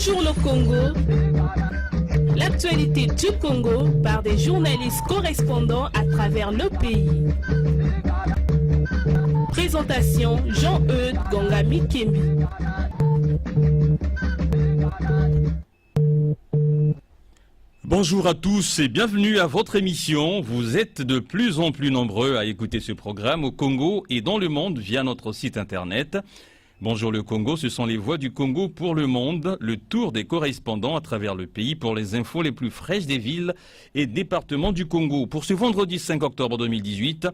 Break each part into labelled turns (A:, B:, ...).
A: Bonjour le Congo. L'actualité du Congo par des journalistes correspondants à travers le pays. Présentation Jean-Eudes Gongami-Kemi.
B: Bonjour à tous et bienvenue à votre émission. Vous êtes de plus en plus nombreux à écouter ce programme au Congo et dans le monde via notre site internet. Bonjour le Congo, ce sont les voix du Congo pour le monde, le tour des correspondants à travers le pays pour les infos les plus fraîches des villes et départements du Congo. Pour ce vendredi 5 octobre 2018,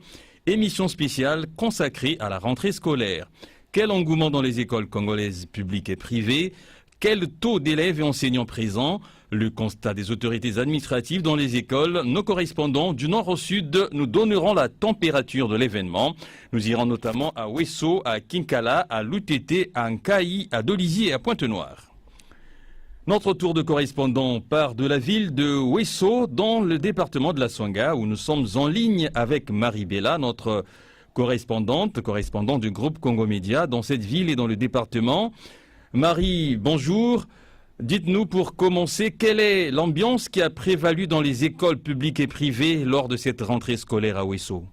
B: émission spéciale consacrée à la rentrée scolaire. Quel engouement dans les écoles congolaises publiques et privées? Quel taux d'élèves et enseignants présents? Le constat des autorités administratives dans les écoles. Nos correspondants du nord au sud nous donneront la température de l'événement. Nous irons notamment à Ouesso, à Kinkala, à Lutete, à Nkayi, à Dolisie et à Pointe-Noire. Notre tour de correspondant part de la ville de Ouesso, dans le département de la Songa, où nous sommes en ligne avec Marie Bella, notre correspondante du groupe Congo Média, dans cette ville et dans le département. Marie, bonjour. Dites-nous pour commencer, quelle est l'ambiance qui a prévalu dans les écoles publiques et privées lors de cette rentrée scolaire à Ouesso?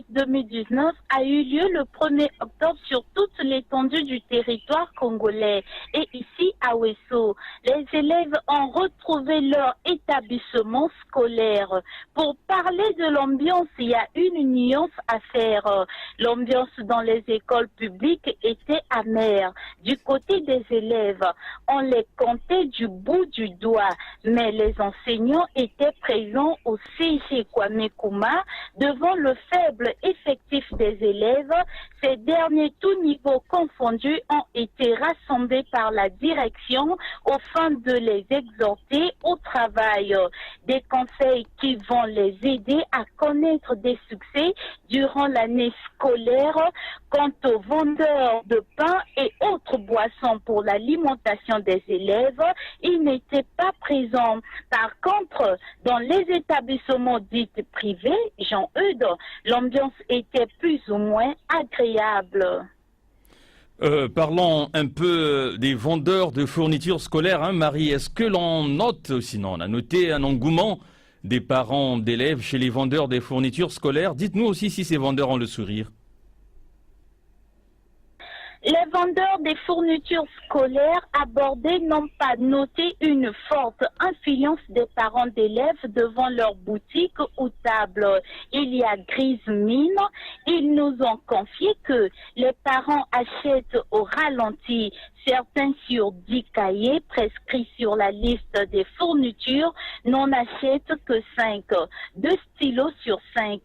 C: 2019 a eu lieu le 1er octobre sur toute l'étendue du territoire congolais. Et ici, à Ouesso, les élèves ont retrouvé leur établissement scolaire. Pour parler de l'ambiance, il y a une nuance à faire. L'ambiance dans les écoles publiques était amère. Du côté des élèves, on les comptait du bout du doigt. Mais les enseignants étaient présents au CG Kwame Nkrumah devant le faible effectif des élèves. Ces derniers, tous niveaux confondus, ont été rassemblés par la direction afin de les exhorter au travail. Des conseils qui vont les aider à connaître des succès durant l'année scolaire. Quant aux vendeurs de pain et autres boissons pour l'alimentation des élèves, ils n'étaient pas présents. Par contre, dans les établissements dits privés, Jean-Eudes, l'ambiance était plus ou moins agréable.
B: Parlons un peu des vendeurs de fournitures scolaires, hein, Marie. Est-ce que l'on note, sinon on a noté un engouement des parents d'élèves chez les vendeurs des fournitures scolaires? Dites-nous aussi si ces vendeurs ont le sourire.
C: Les vendeurs des fournitures scolaires abordés n'ont pas noté une forte influence des parents d'élèves devant leur boutique ou table. Il y a grise mine. Ils nous ont confié que les parents achètent au ralenti. Certains sur 10 cahiers prescrits sur la liste des fournitures n'en achètent que 5. 2 stylos sur 5.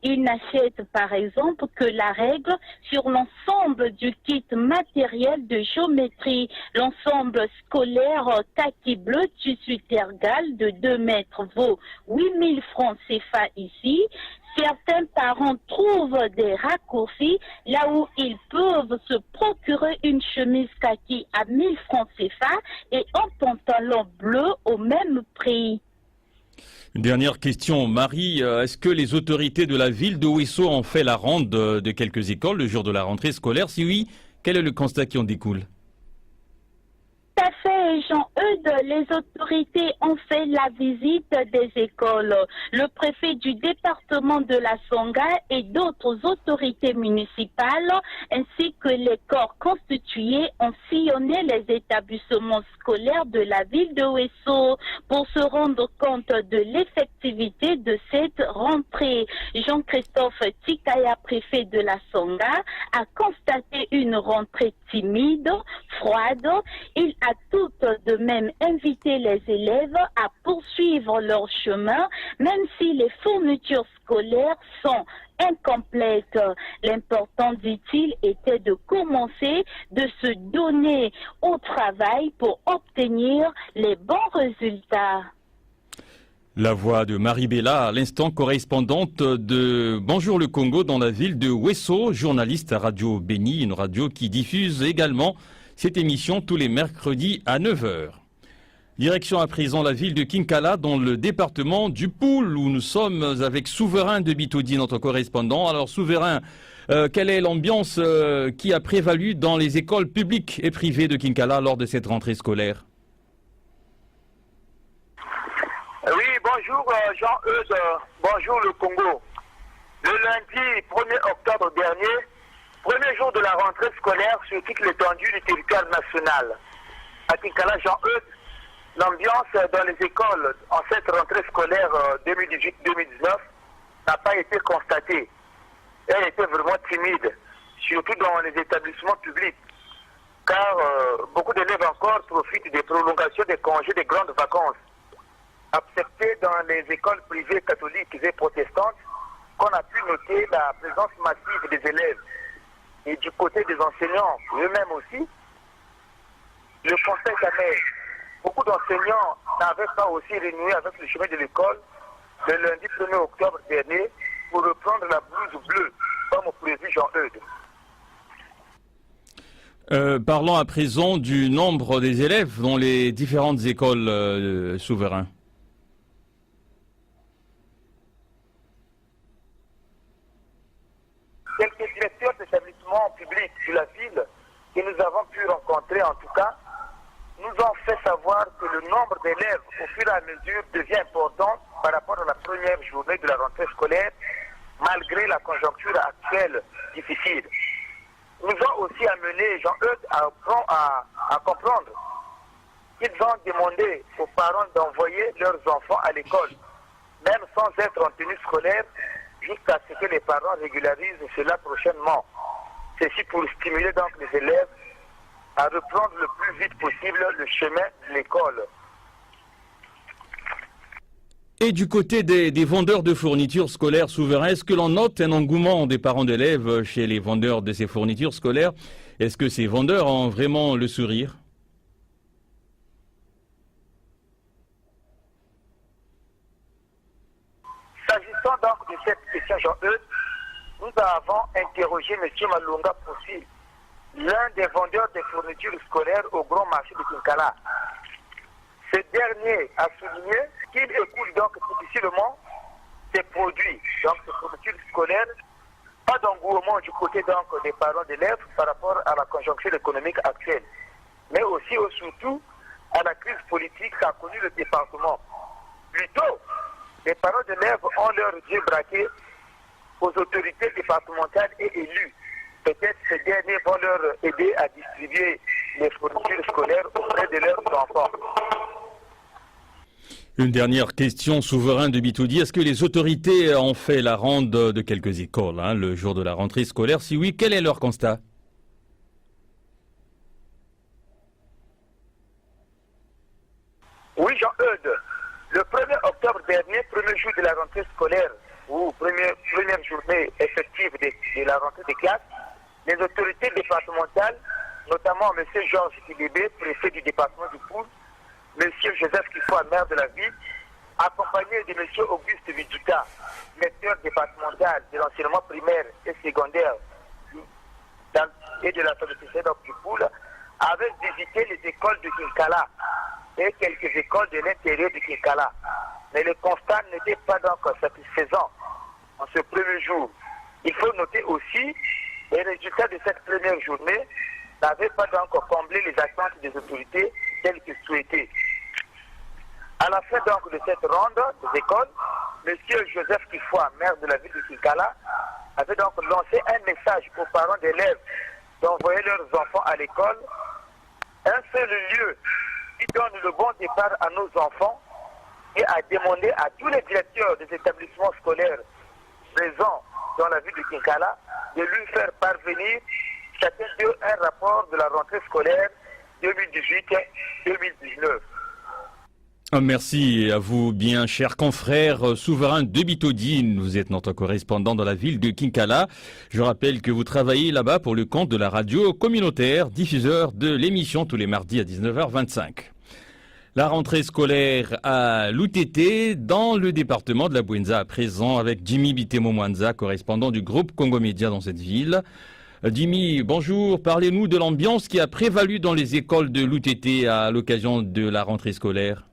C: Ils n'achètent par exemple que la règle sur l'ensemble du kit matériel de géométrie. L'ensemble scolaire kaki bleu tissu tergal de 2 mètres vaut 8000 francs CFA ici. Certains parents trouvent des raccourcis là où ils peuvent se procurer une chemise kaki à 1000 francs CFA et un pantalon bleu au même prix.
B: Une dernière question, Marie. Est-ce que les autorités de la ville de Ouesso ont fait la ronde de quelques écoles le jour de la rentrée scolaire? Si oui, quel est le constat qui en découle?
C: Tout à fait, Jean-Eudes, les autorités ont fait la visite des écoles. Le préfet du département de la Songa et d'autres autorités municipales, ainsi que les corps constitués, ont sillonné les établissements scolaires de la ville de Ouesso pour se rendre compte de l'effectivité de cette rentrée. Jean-Christophe Tikaya, préfet de la Songa, a constaté une rentrée timide, froide. Il a tout de même invité les élèves à poursuivre leur chemin, même si les fournitures scolaires sont incomplètes. L'important, dit-il, était de commencer, de se donner au travail pour obtenir les bons résultats.
B: La voix de Marie Bella, à l'instant correspondante de Bonjour le Congo dans la ville de Ouesso, journaliste à Radio Béni, une radio qui diffuse également cette émission tous les mercredis à 9h. Direction à présent la ville de Kinkala dans le département du Poul où nous sommes avec Souverain de Bitodi, notre correspondant. Alors Souverain, quelle est l'ambiance qui a prévalu dans les écoles publiques et privées de Kinkala lors de cette rentrée scolaire?
D: Oui, bonjour Jean-Eudes, bonjour le Congo. Le lundi 1er octobre dernier, premier jour de la rentrée scolaire sur toute l'étendue du territoire national. À Kinkala, Jean-Eudes, l'ambiance dans les écoles en cette rentrée scolaire 2018-2019 n'a pas été constatée. Elle était vraiment timide, surtout dans les établissements publics, car beaucoup d'élèves encore profitent des prolongations des congés des grandes vacances. Accepté dans les écoles privées catholiques et protestantes, qu'on a pu noter la présence massive des élèves. Et du côté des enseignants eux-mêmes aussi, le conseil jamais. Beaucoup d'enseignants n'avaient pas aussi renoué avec le chemin de l'école le lundi 1er octobre dernier pour reprendre la blouse bleue, comme prévu Jean-Eudes.
B: Parlons à présent du nombre des élèves dans les différentes écoles souveraines.
D: Quelques directeurs d'établissements publics de la ville que nous avons pu rencontrer en tout cas, nous ont fait savoir que le nombre d'élèves au fur et à mesure devient important par rapport à la première journée de la rentrée scolaire, malgré la conjoncture actuelle difficile. Nous ont aussi amené Jean-Eudes à comprendre qu'ils ont demandé aux parents d'envoyer leurs enfants à l'école, même sans être en tenue scolaire, jusqu'à ce que les parents régularisent cela prochainement. Ceci pour stimuler donc les élèves à reprendre le plus vite possible le chemin de l'école.
B: Et du côté des vendeurs de fournitures scolaires souverains, est-ce que l'on note un engouement des parents d'élèves chez les vendeurs de ces fournitures scolaires? Est-ce que ces vendeurs ont vraiment le sourire?
D: S'agissant donc de cette question, Jean-Eudes, nous avons interrogé M. Malunga Poussi, l'un des vendeurs de fournitures scolaires au grand marché de Kinkala. Ce dernier a souligné qu'il écoute donc difficilement ces produits, donc ces fournitures scolaires, pas d'engouement du côté donc des parents d'élèves par rapport à la conjoncture économique actuelle, mais aussi ou surtout à la crise politique qu'a connue le département. Plutôt, les parents d'élèves ont leurs yeux braqués aux autorités départementales et élues. Peut-être ces derniers vont leur aider à distribuer les fournitures scolaires auprès de leurs enfants.
B: Une dernière question, Souverain de Bitodi. Est-ce que les autorités ont fait la ronde de quelques écoles le jour de la rentrée scolaire? Si oui, quel est leur constat?
D: Oui, Jean-Eudes. Le 1er octobre dernier, premier jour de la rentrée scolaire, ou première journée effective de la rentrée des classes, les autorités départementales, notamment M. Georges Kidébé, préfet du département du Poul, M. Joseph Kifoua, maire de la ville, accompagné de M. Auguste Viduta, directeur départemental de l'enseignement primaire et secondaire et de la société du Poul, avaient visité les écoles de Kinkala et quelques écoles de l'intérieur de Kinkala. Mais le constat n'était pas donc satisfaisant en ce premier jour. Il faut noter aussi les résultats de cette première journée n'avaient pas donc comblé les attentes des autorités telles que souhaitées. À la fin donc de cette ronde des écoles, M. Joseph Kifoua, maire de la ville de Kinkala, avait donc lancé un message aux parents d'élèves d'envoyer leurs enfants à l'école. Un seul lieu qui donne le bon départ à nos enfants et a demandé à tous les directeurs des établissements scolaires présents dans la ville de Kinkala de lui faire parvenir chacun d'eux un rapport de la rentrée scolaire 2018-2019.
B: Merci à vous, bien chers confrères. Souverain de Bitodi, vous êtes notre correspondant dans la ville de Kinkala. Je rappelle que vous travaillez là-bas pour le compte de la radio communautaire, diffuseur de l'émission tous les mardis à 19h25. La rentrée scolaire à l'UTT dans le département de la Bouenza à présent avec Jimmy Bitemo Mwanza, correspondant du groupe Congo Média dans cette ville. Jimmy, bonjour. Parlez-nous de l'ambiance qui a prévalu dans les écoles de l'UTT à l'occasion de la rentrée scolaire.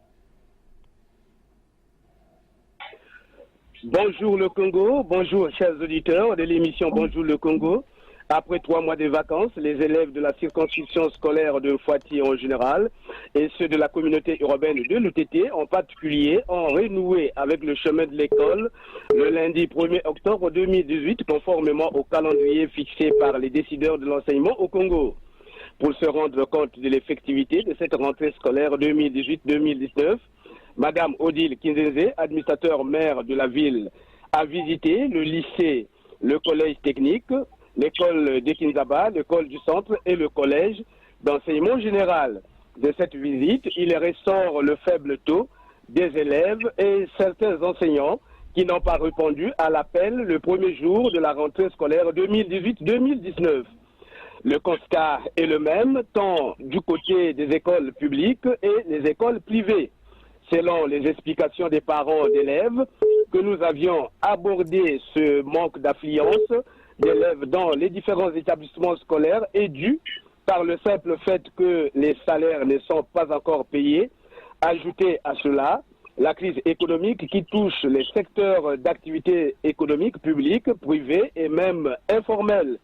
E: Bonjour le Congo, bonjour chers auditeurs de l'émission Bonjour le Congo. Après 3 mois de vacances, les élèves de la circonscription scolaire de Fouati en général et ceux de la communauté urbaine de l'UTT en particulier ont renoué avec le chemin de l'école le lundi 1er octobre 2018 conformément au calendrier fixé par les décideurs de l'enseignement au Congo. Pour se rendre compte de l'effectivité de cette rentrée scolaire 2018-2019, Madame Odile Kinzeze, administrateur maire de la ville, a visité le lycée, le collège technique, l'école de Kinzaba, l'école du centre et le collège d'enseignement général. De cette visite, il ressort le faible taux des élèves et certains enseignants qui n'ont pas répondu à l'appel le premier jour de la rentrée scolaire 2018-2019. Le constat est le même tant du côté des écoles publiques et les écoles privées. Selon les explications des parents d'élèves, que nous avions abordé ce manque d'affluence d'élèves dans les différents établissements scolaires est dû par le simple fait que les salaires ne sont pas encore payés. Ajouté à cela, la crise économique qui touche les secteurs d'activité économique publique, privée et même informelle.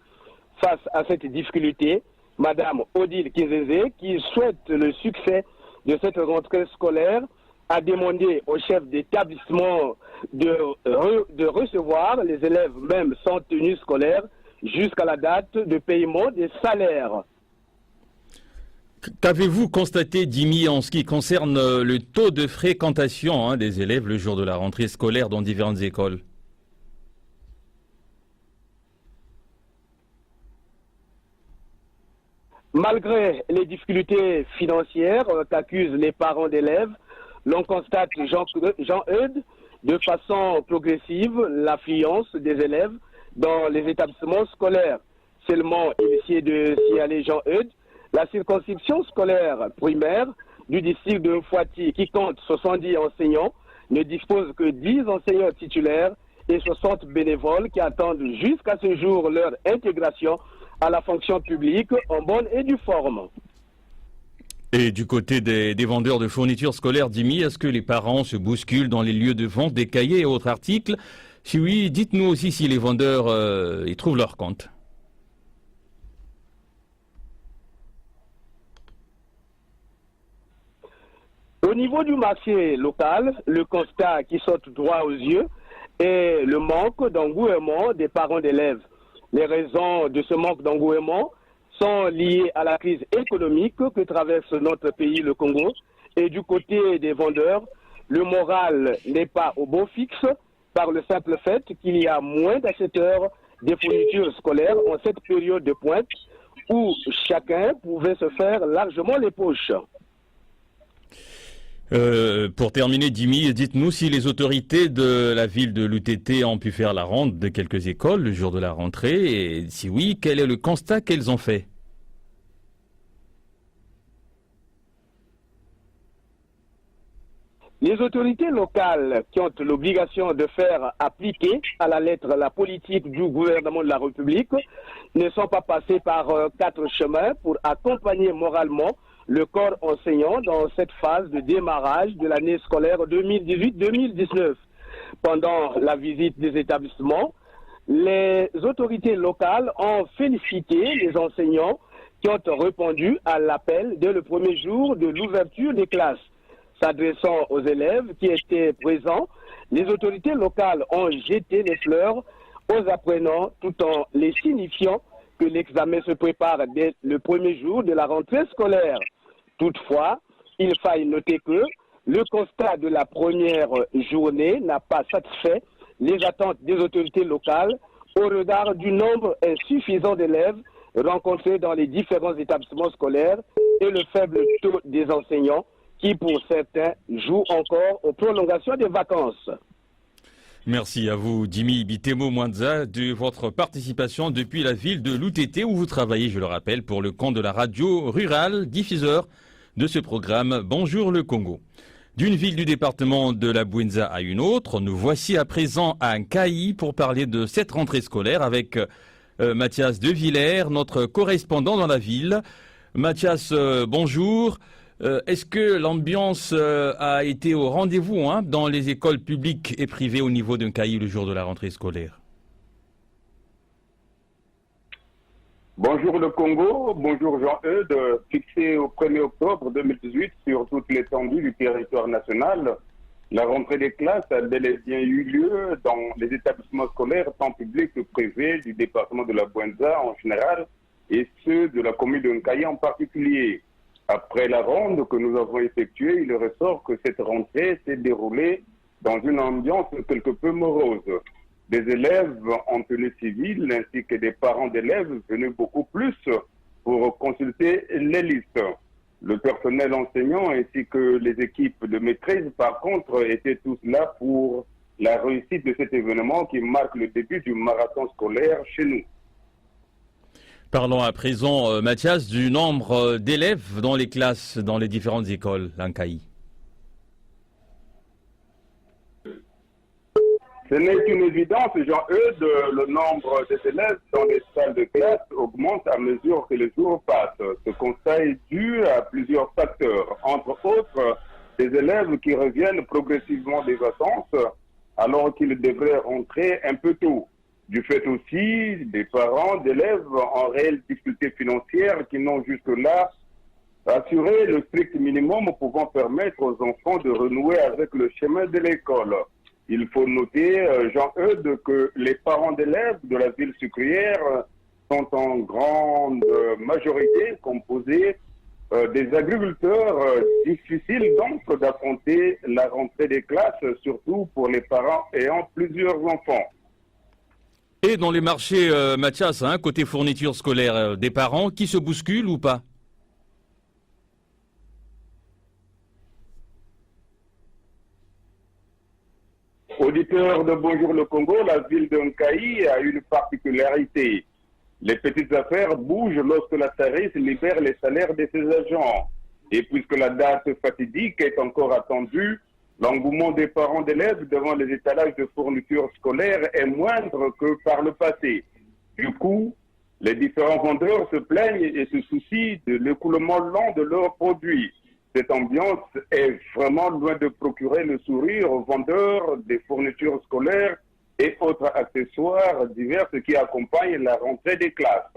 E: Face à cette difficulté, Madame Odile Kinzeze, qui souhaite le succès de cette rentrée scolaire, a demandé au chef d'établissement de recevoir les élèves même sans tenue scolaire jusqu'à la date de paiement des salaires.
B: Qu'avez-vous constaté, Jimmy, en ce qui concerne le taux de fréquentation des élèves le jour de la rentrée scolaire dans différentes écoles?
E: Malgré les difficultés financières qu'accusent les parents d'élèves, l'on constate, Jean-Eudes, de façon progressive l'affluence des élèves dans les établissements scolaires. Seulement, initié de signaler Jean-Eudes, la circonscription scolaire primaire du district de Fouati, qui compte 70 enseignants, ne dispose que 10 enseignants titulaires et 60 bénévoles qui attendent jusqu'à ce jour leur intégration à la fonction publique en bonne et due forme.
B: Et du côté des vendeurs de fournitures scolaires, Jimmy, est-ce que les parents se bousculent dans les lieux de vente des cahiers et autres articles? Si oui, dites-nous aussi si les vendeurs y trouvent leur compte.
E: Au niveau du marché local, le constat qui saute droit aux yeux est le manque d'engouement des parents d'élèves. Les raisons de ce manque d'engouement sont liées à la crise économique que traverse notre pays, le Congo. Et du côté des vendeurs, le moral n'est pas au beau fixe par le simple fait qu'il y a moins d'acheteurs des fournitures scolaires en cette période de pointe où chacun pouvait se faire largement les poches.
B: Pour terminer, Jimmy, dites-nous si les autorités de la ville de l'UTT ont pu faire la ronde de quelques écoles le jour de la rentrée, et si oui, quel est le constat qu'elles ont fait?
E: Les autorités locales qui ont l'obligation de faire appliquer à la lettre la politique du gouvernement de la République ne sont pas passées par 4 chemins pour accompagner moralement le corps enseignant dans cette phase de démarrage de l'année scolaire 2018-2019. Pendant la visite des établissements, les autorités locales ont félicité les enseignants qui ont répondu à l'appel dès le premier jour de l'ouverture des classes. S'adressant aux élèves qui étaient présents, les autorités locales ont jeté les fleurs aux apprenants tout en les signifiant que l'examen se prépare dès le premier jour de la rentrée scolaire. Toutefois, il faille noter que le constat de la première journée n'a pas satisfait les attentes des autorités locales au regard du nombre insuffisant d'élèves rencontrés dans les différents établissements scolaires et le faible taux des enseignants qui, pour certains, jouent encore aux prolongations des vacances.
B: Merci à vous, Jimmy Bitemo Mwanza, de votre participation depuis la ville de l'UTT où vous travaillez, je le rappelle, pour le compte de la radio rurale, diffuseur de ce programme Bonjour le Congo. D'une ville du département de la Bouenza à une autre, nous voici à présent à Nkayi pour parler de cette rentrée scolaire avec Mathias de Villers, notre correspondant dans la ville. Mathias, bonjour. Est-ce que l'ambiance a été au rendez-vous dans les écoles publiques et privées au niveau d'un cahier le jour de la rentrée scolaire?
F: Bonjour le Congo, bonjour Jean-Eudes. Fixé au 1er octobre 2018 sur toute l'étendue du territoire national, la rentrée des classes a bel et bien eu lieu dans les établissements scolaires tant publics que privés du département de la Bouenza en général et ceux de la commune de Nkayi en particulier. Après la ronde que nous avons effectuée, il ressort que cette rentrée s'est déroulée dans une ambiance quelque peu morose. Des élèves en tenue civile ainsi que des parents d'élèves venus beaucoup plus pour consulter les listes. Le personnel enseignant ainsi que les équipes de maîtrise, par contre, étaient tous là pour la réussite de cet événement qui marque le début du marathon scolaire chez nous.
B: Parlons à présent, Mathias, du nombre d'élèves dans les classes, dans les différentes écoles, l'Ankaï.
F: Ce n'est qu'une évidence, Jean-Eudes, le nombre des élèves dans les salles de classe augmente à mesure que les jours passent. Ce constat est dû à plusieurs facteurs, entre autres des élèves qui reviennent progressivement des vacances alors qu'ils devraient rentrer un peu tôt. Du fait aussi des parents d'élèves en réelle difficulté financière qui n'ont jusque-là assuré le strict minimum pouvant permettre aux enfants de renouer avec le chemin de l'école. Il faut noter, Jean-Eudes, que les parents d'élèves de la ville sucrière sont en grande majorité composés des agriculteurs. Difficile donc d'affronter la rentrée des classes, surtout pour les parents ayant plusieurs enfants.
B: Et dans les marchés, Mathias, côté fourniture scolaire, des parents qui se bousculent ou pas?
F: Auditeur de Bonjour le Congo, la ville de Nkayi a une particularité. Les petites affaires bougent lorsque la SARIS libère les salaires de ses agents. Et puisque la date fatidique est encore attendue, l'engouement des parents d'élèves devant les étalages de fournitures scolaires est moindre que par le passé. Du coup, les différents vendeurs se plaignent et se soucient de l'écoulement lent de leurs produits. Cette ambiance est vraiment loin de procurer le sourire aux vendeurs des fournitures scolaires et autres accessoires divers qui accompagnent la rentrée des classes.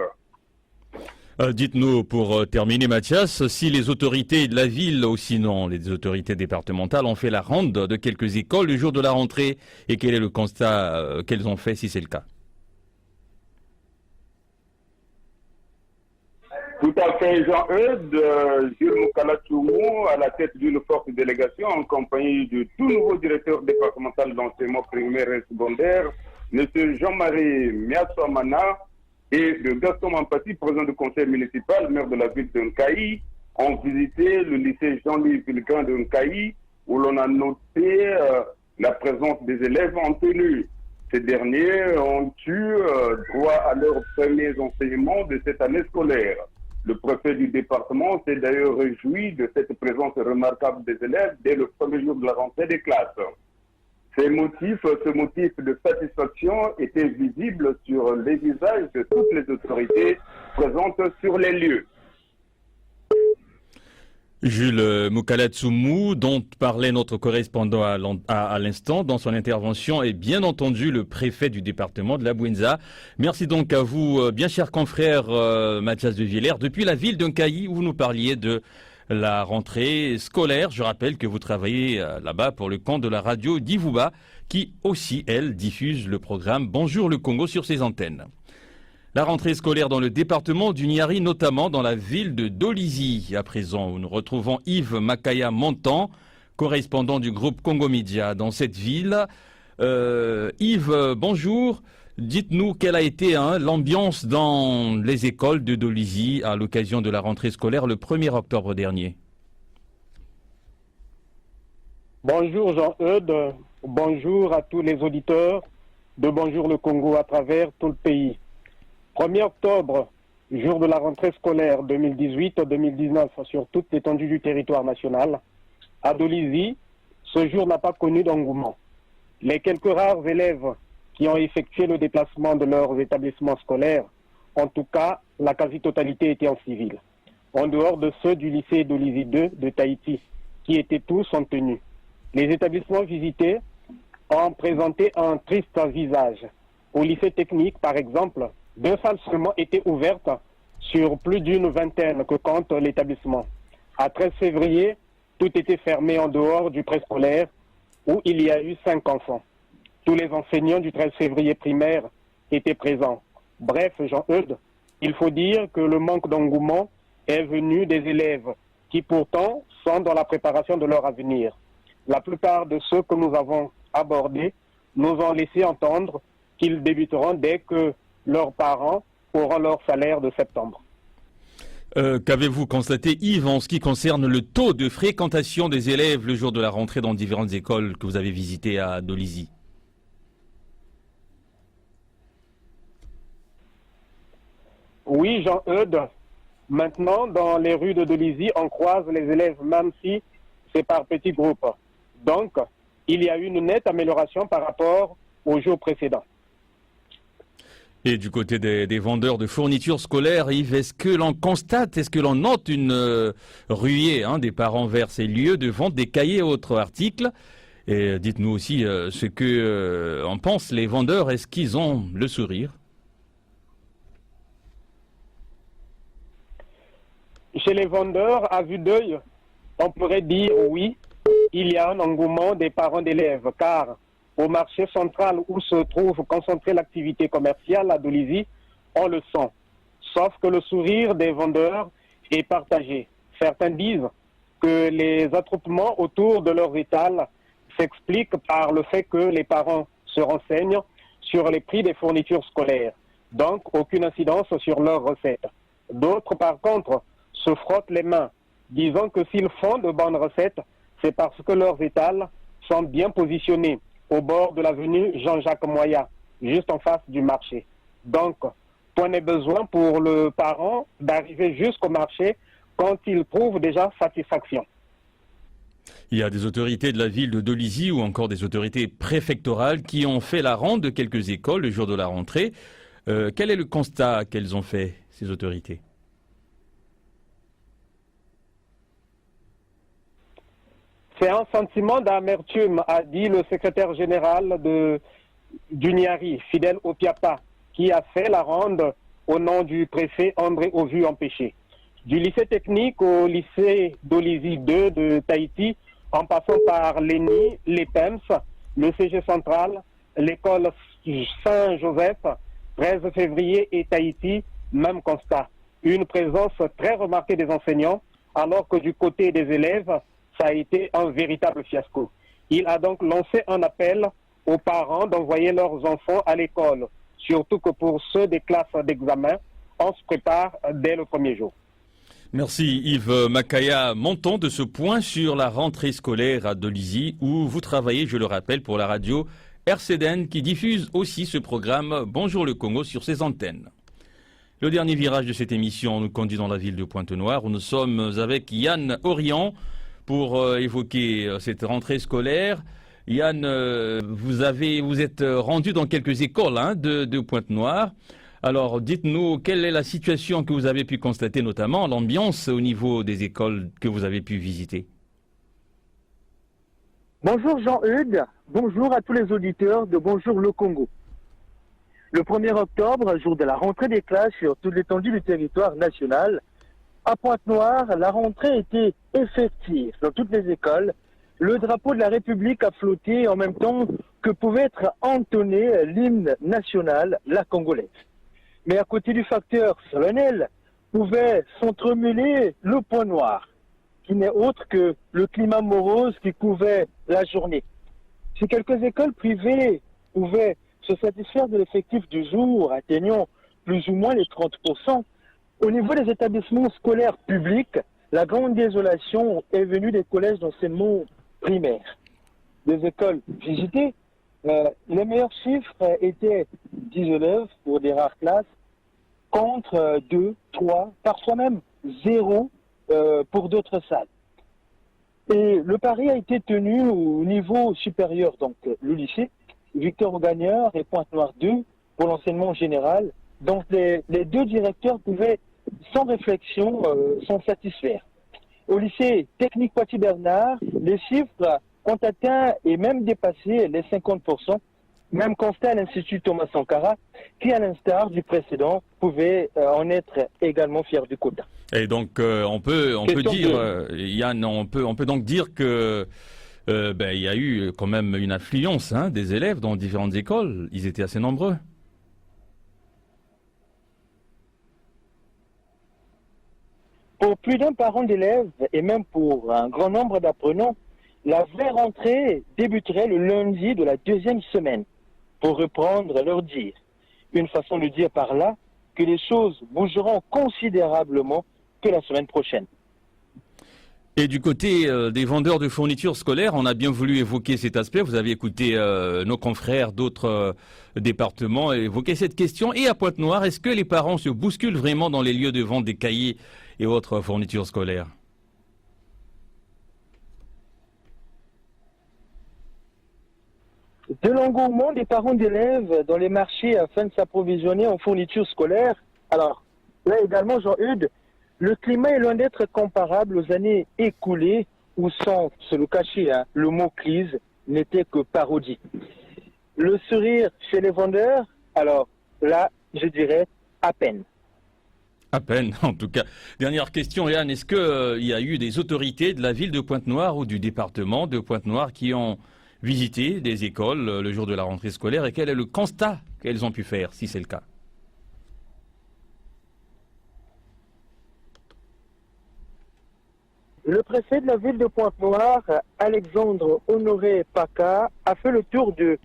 B: Dites-nous, pour terminer, Mathias, si les autorités de la ville, ou sinon les autorités départementales, ont fait la ronde de quelques écoles le jour de la rentrée, et quel est le constat qu'elles ont fait si c'est le cas?
F: Tout à fait, Jean-Eudes. Jules Mukala-Tsoumou, à la tête d'une forte délégation, en compagnie du tout nouveau directeur départemental d'enseignement primaire et secondaire, M. Jean-Marie Miassoamana, et de Gaston Mampati, président du conseil municipal, maire de la ville de Nkayi, ont visité le lycée Jean-Louis Villegrin de Nkayi, où l'on a noté la présence des élèves en tenue. Ces derniers ont eu droit à leurs premiers enseignements de cette année scolaire. Le préfet du département s'est d'ailleurs réjoui de cette présence remarquable des élèves dès le premier jour de la rentrée des classes. Ce motif de satisfaction était visible sur les visages de toutes les autorités présentes sur les lieux.
B: Jules Mukala-Tsoumou, dont parlait notre correspondant à l'instant dans son intervention, est bien entendu le préfet du département de la Bouenza. Merci donc à vous, bien cher confrère Mathias de Villers, depuis la ville d'Nkayi où vous nous parliez de la rentrée scolaire. Je rappelle que vous travaillez là-bas pour le compte de la radio d'Ivouba, qui aussi, elle, diffuse le programme Bonjour le Congo sur ses antennes. La rentrée scolaire dans le département du Niari, notamment dans la ville de Dolisie. À présent, où nous retrouvons Yves Makaya-Montan, correspondant du groupe Congo Media dans cette ville. Yves, bonjour. Dites-nous quelle a été l'ambiance dans les écoles de Dolisie à l'occasion de la rentrée scolaire le 1er octobre dernier.
G: Bonjour Jean-Eudes, bonjour à tous les auditeurs de Bonjour le Congo à travers tout le pays. 1er octobre, jour de la rentrée scolaire 2018-2019 sur toute l'étendue du territoire national. À Dolisie, ce jour n'a pas connu d'engouement. Les quelques rares élèves qui ont effectué le déplacement de leurs établissements scolaires. En tout cas, la quasi-totalité était en civil, en dehors de ceux du lycée d'Olizy 2 de Tahiti, qui étaient tous en tenue. Les établissements visités ont présenté un triste visage. Au lycée technique, par exemple, 2 salles seulement étaient ouvertes sur plus d'une vingtaine que compte l'établissement. À 13 février, tout était fermé en dehors du préscolaire où il y a eu 5 enfants. Tous les enseignants du 13 février primaire étaient présents. Bref, Jean-Eudes, il faut dire que le manque d'engouement est venu des élèves qui pourtant sont dans la préparation de leur avenir. La plupart de ceux que nous avons abordés nous ont laissé entendre qu'ils débuteront dès que leurs parents auront leur salaire de septembre.
B: Qu'avez-vous constaté, Yves, en ce qui concerne le taux de fréquentation des élèves le jour de la rentrée dans différentes écoles que vous avez visitées à Dolizy?
G: Oui, Jean-Eudes. Maintenant, dans les rues de Dolizy, on croise les élèves, même si c'est par petits groupes. Donc, il y a eu une nette amélioration par rapport aux jours précédents.
B: Et du côté des vendeurs de fournitures scolaires, Yves, est-ce que l'on constate, est-ce que l'on note une ruée des parents vers ces lieux de vente des cahiers et autres articles? Et dites-nous aussi ce que en pensent les vendeurs. Est-ce qu'ils ont le sourire?
G: Chez les vendeurs, à vue d'œil, on pourrait dire oui, il y a un engouement des parents d'élèves, car au marché central où se trouve concentrée l'activité commerciale à Dolizy, on le sent. Sauf que le sourire des vendeurs est partagé. Certains disent que les attroupements autour de leurs étals s'expliquent par le fait que les parents se renseignent sur les prix des fournitures scolaires, donc aucune incidence sur leurs recettes. D'autres, par contre, se frottent les mains, disant que s'ils font de bonnes recettes, c'est parce que leurs étals sont bien positionnés au bord de l'avenue Jean-Jacques Moya, juste en face du marché. Donc, point n'est besoin pour le parent d'arriver jusqu'au marché quand il trouve déjà satisfaction.
B: Il y a des autorités de la ville de Dolizy ou encore des autorités préfectorales qui ont fait la ronde de quelques écoles le jour de la rentrée. Quel est le constat qu'elles ont fait, ces autorités?
G: C'est un sentiment d'amertume, a dit le secrétaire général du Niari, Fidèle Opiapa, qui a fait la ronde au nom du préfet André Ovu Empêché. Du lycée technique au lycée d'Olizy 2 de Tahiti, en passant par l'ENI, l'EPEMS, le CG central, l'école Saint-Joseph, 13 février et Tahiti, même constat. Une présence très remarquée des enseignants, alors que du côté des élèves, ça a été un véritable fiasco. Il a donc lancé un appel aux parents d'envoyer leurs enfants à l'école, surtout que pour ceux des classes d'examen, on se prépare dès le premier jour.
B: Merci Yves Makaya. Montons de ce point sur la rentrée scolaire à Dolizy où vous travaillez, je le rappelle, pour la radio RCDN qui diffuse aussi ce programme Bonjour le Congo sur ses antennes. Le dernier virage de cette émission nous conduit dans la ville de Pointe-Noire où nous sommes avec Yann Orion pour évoquer cette rentrée scolaire. Yann, vous êtes rendu dans quelques écoles de Pointe-Noire. Alors, dites-nous, quelle est la situation que vous avez pu constater, notamment l'ambiance au niveau des écoles que vous avez pu visiter?
H: Bonjour Jean-Eudes, bonjour à tous les auditeurs de Bonjour le Congo. Le 1er octobre, jour de la rentrée des classes sur toute l'étendue du territoire national, à Pointe-Noire, la rentrée était effective dans toutes les écoles. Le drapeau de la République a flotté en même temps que pouvait être entonné l'hymne national, la congolaise. Mais à côté du facteur solennel, pouvait s'entremêler le point noir, qui n'est autre que le climat morose qui couvrait la journée. Si quelques écoles privées pouvaient se satisfaire de l'effectif du jour, atteignant plus ou moins les 30%, au niveau des établissements scolaires publics, la grande désolation est venue des collèges d'enseignement primaire. Des écoles visitées, les meilleurs chiffres étaient 10 élèves pour des rares classes, contre 2, 3, parfois même 0 pour d'autres salles. Et le pari a été tenu au niveau supérieur, donc le lycée. Victor Augagneur et Pointe-Noire 2 pour l'enseignement général. Donc les deux directeurs pouvaient, sans réflexion, s'en satisfaire. Au lycée technique Poitiers-Bernard, les chiffres ont atteint et même dépassé les 50%. Même constat à l'Institut Thomas Sankara, qui, à l'instar du précédent, pouvait en être également fier du quota.
B: Et donc, on peut dire, Yann, on peut donc dire que il y a eu quand même une affluence des élèves dans différentes écoles. Ils étaient assez nombreux.
H: Pour plus d'un parent d'élèves et même pour un grand nombre d'apprenants, la vraie rentrée débuterait le lundi de la deuxième semaine, pour reprendre leur dire. Une façon de dire par là que les choses bougeront considérablement que la semaine prochaine.
B: Et du côté des vendeurs de fournitures scolaires, on a bien voulu évoquer cet aspect. Vous avez écouté nos confrères d'autres départements évoquer cette question. Et à Pointe-Noire, est-ce que les parents se bousculent vraiment dans les lieux de vente des cahiers et autres fournitures scolaires ?
H: De l'engouement des parents d'élèves dans les marchés afin de s'approvisionner en fournitures scolaires. Alors, là également, Jean-Eudes, le climat est loin d'être comparable aux années écoulées où, sans se le cacher, le mot crise n'était que parodie. Le sourire chez les vendeurs, alors là, je dirais à peine.
B: À peine, en tout cas. Dernière question, Yann, est-ce qu'il y a eu des autorités de la ville de Pointe-Noire ou du département de Pointe-Noire qui ont visiter des écoles le jour de la rentrée scolaire et quel est le constat qu'elles ont pu faire, si c'est le cas?
H: Le préfet de la ville de Pointe-Noire, Alexandre Honoré Paca, a fait le tour de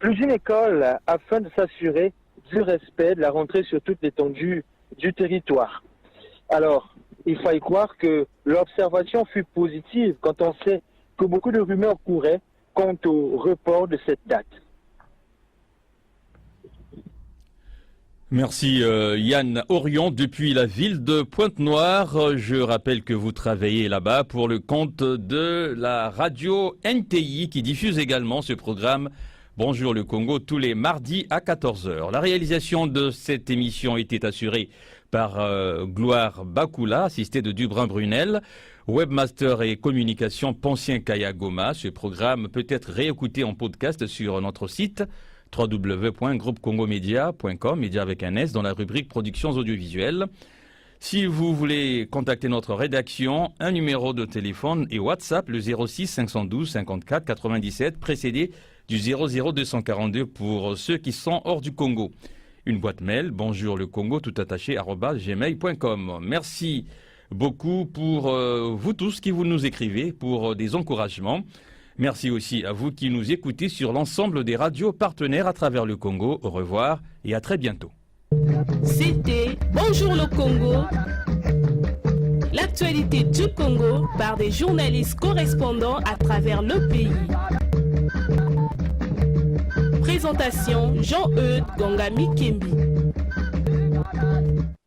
H: plus d'une école afin de s'assurer du respect de la rentrée sur toute l'étendue du territoire. Alors, il faut y croire que l'observation fut positive quand on sait que beaucoup de rumeurs couraient quant au report de cette date.
B: Merci Yann Orion depuis la ville de Pointe-Noire. Je rappelle que vous travaillez là-bas pour le compte de la radio NTI qui diffuse également ce programme Bonjour le Congo tous les mardis à 14h. La réalisation de cette émission était assurée par Gloire Bakula, assistée de Dubrin Brunel. Webmaster et communication Poncien Kayagoma. Ce programme peut être réécouté en podcast sur notre site www.groupecongomedia.com, média avec un S, dans la rubrique productions audiovisuelles. Si vous voulez contacter notre rédaction, un numéro de téléphone et WhatsApp, le 06 512 54 97, précédé du 00242 pour ceux qui sont hors du Congo. Une boîte mail, bonjour le Congo, tout attaché, @gmail.com. Merci beaucoup pour vous tous qui vous nous écrivez, pour des encouragements. Merci aussi à vous qui nous écoutez sur l'ensemble des radios partenaires à travers le Congo. Au revoir et à très bientôt.
A: C'était Bonjour le Congo, l'actualité du Congo par des journalistes correspondants à travers le pays. Présentation Jean-Eudes Gongami Kembi.